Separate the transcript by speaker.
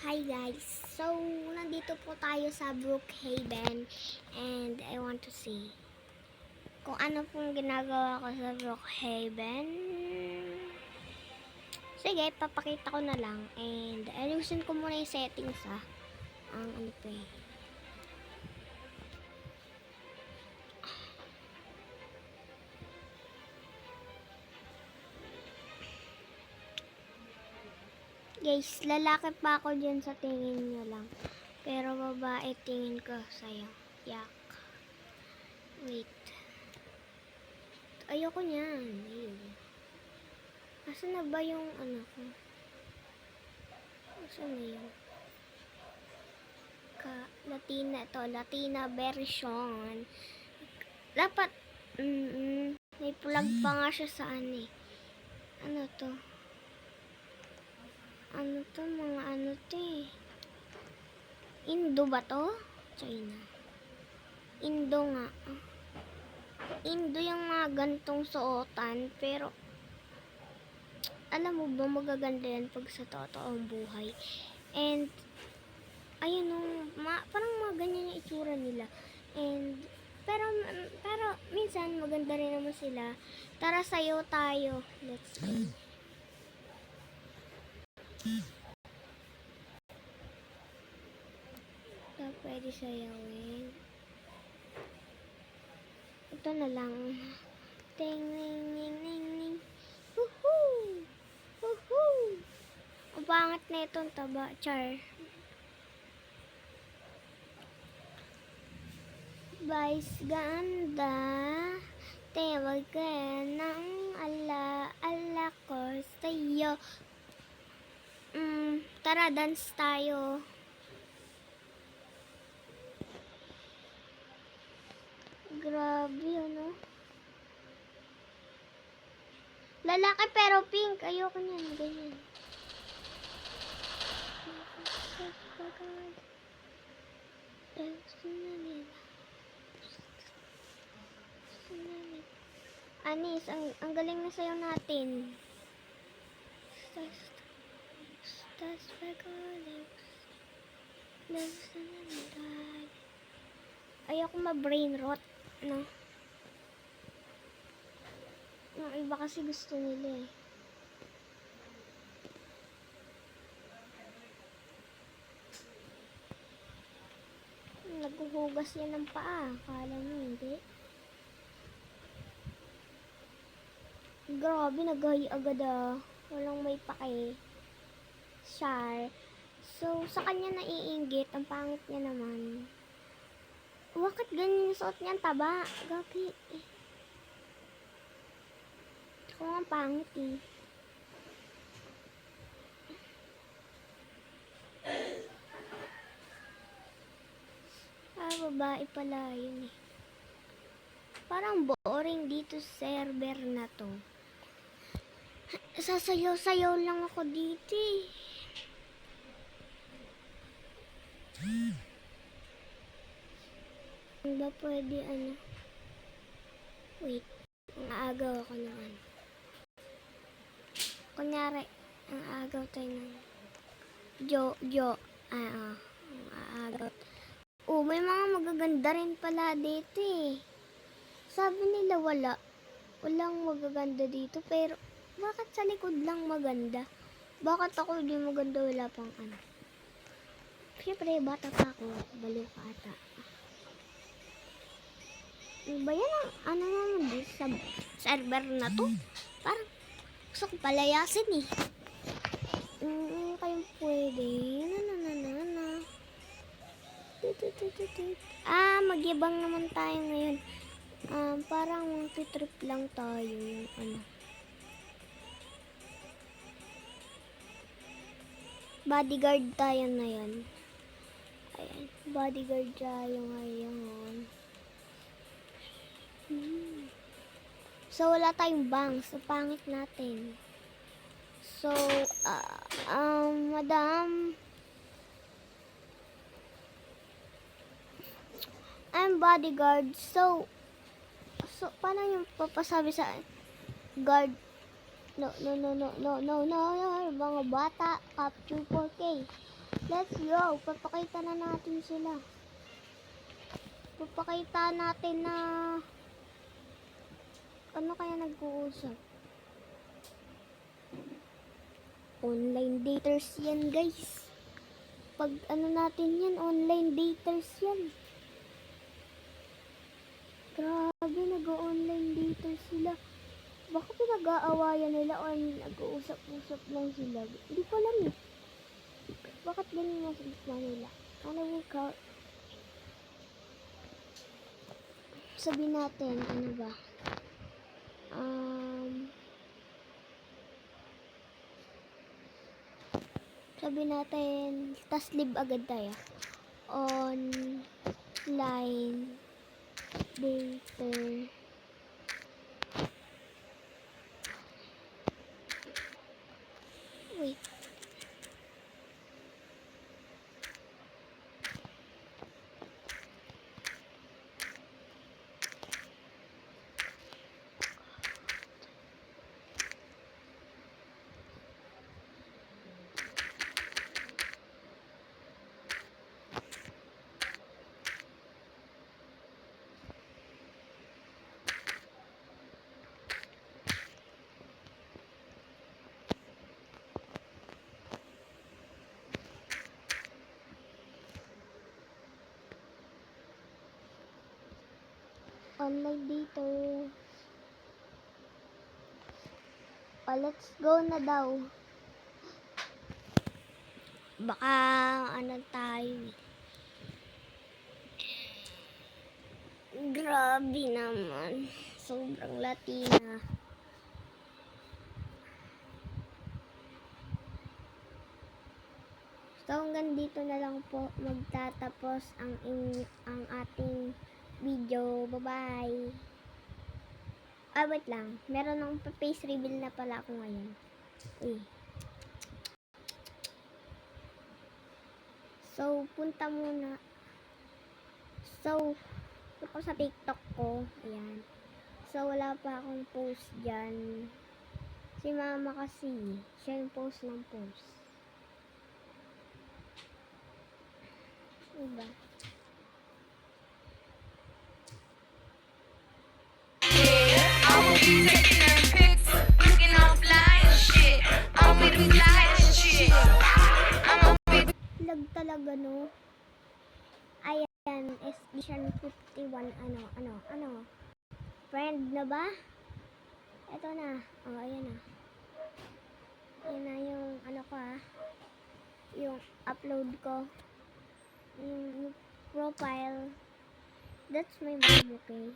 Speaker 1: Hi guys! So, nandito po tayo sa Brookhaven and I want to see kung ano pong ginagawa ko sa Brookhaven. Sige, papakita ko na lang and ayusin ko muna yung settings ang ano po eh. Guys, lalaki pa ako dyan sa tingin nyo lang. Pero babae tingin ko sa'yo. Yak. Wait. Ayoko niyan. Ayun. Asan na ba yung ano ko? Asan na yun? Latina to. Latina version. Dapat, may plug pa nga siya sa ano eh. Ano to? Ano to? Mga ano to eh. Indo ba to? China. Indo nga. Indo yung mga gantong suotan. Pero, alam mo ba magaganda yan pag sa totoong buhay. And, ayun parang mga ganyan yung itsura nila. And, pero minsan maganda rin naman sila. Tara sayo tayo. Let's go. Ito pwede sayawin. Ito na lang. Ting, ning, ning, ning, ning. Woohoo! Woohoo! Ang pangat na itong taba. Char. Vice ganda. Tewag ka ng ala ko sa'yo. Tara, dance tayo. Grabe, ano? Lalaki pero pink. Ayoko niyan. Ganyan. Anis, ang galing na sayo natin. Ayoko ma-brain rot, no? Yung iba kasi gusto nila eh. Naghuhugas yan ng paa. Akala mo hindi. Grabe, naghahi agad Walang may pake. Char. So, sa kanya naiinggit. Ang pangit niya naman. Bakit ganyan yung suot niya? Taba. Gagi. Ako nga pangit eh. Babae pala yun eh. Parang boring dito sa server na to. Sasayaw-sayaw lang ako dito eh. Ano ba pwede Wait. Ang agaw ako ng Kunyari, ang agaw tayo ng ang agaw. May mga magaganda rin pala dito eh. Sabi nila walang magaganda dito, pero bakit sa likod lang maganda? Bakit ako hindi maganda, wala pang Siyempre, bata pa ako, baliw ka ata. Ba yan ang naman dito sa server na to? Parang gusto ko palayasin eh. Kayong pwede. Magyabang naman tayo ngayon. Parang trip lang tayo yung bodyguard tayo na yan. Ayan, bodyguard tayo ngayon. So, wala tayong bangs. So, pangit natin. So, madam, I'm bodyguard. So, paano yung papasabi sa guard? No, mga bata, capture 4K. Let's go. Papakita na natin sila. Papakita natin na ano kaya nag-uusap. Online daters yan, guys. Pag ano natin yan, online daters yan. Grabe, nag-online daters sila. Baka pinag-aawayan nila o nag-uusap-usap lang sila. Hindi ko alam eh. Bakit ganun nga sa gitna nila? Ano ka? Sabi natin, ano ba? Sabi natin, tas live agad tayo. Online dater. Wait. Online dater. Let's go na daw. Baka ano tayo. Grabe naman. Sobrang Latina. So hanggang dito na lang po magtatapos ang ating video. Bye-bye. Wait lang. Meron akong face reveal na pala ako ngayon. Uy. So, punta muna. So, ako sa TikTok ko. Ayan. So, wala pa akong post dyan. Si mama kasi, siya yung post ng post. Diba?
Speaker 2: Taking her pics, looking offline shit. I'm with the fly shit.
Speaker 1: Lag talaga, no? Ayan, edition 51. Ano? Friend na ba? Ito na. Oh, ayan na. Ayan na yung ano ko yung upload ko. Yung profile. That's my mom, okay?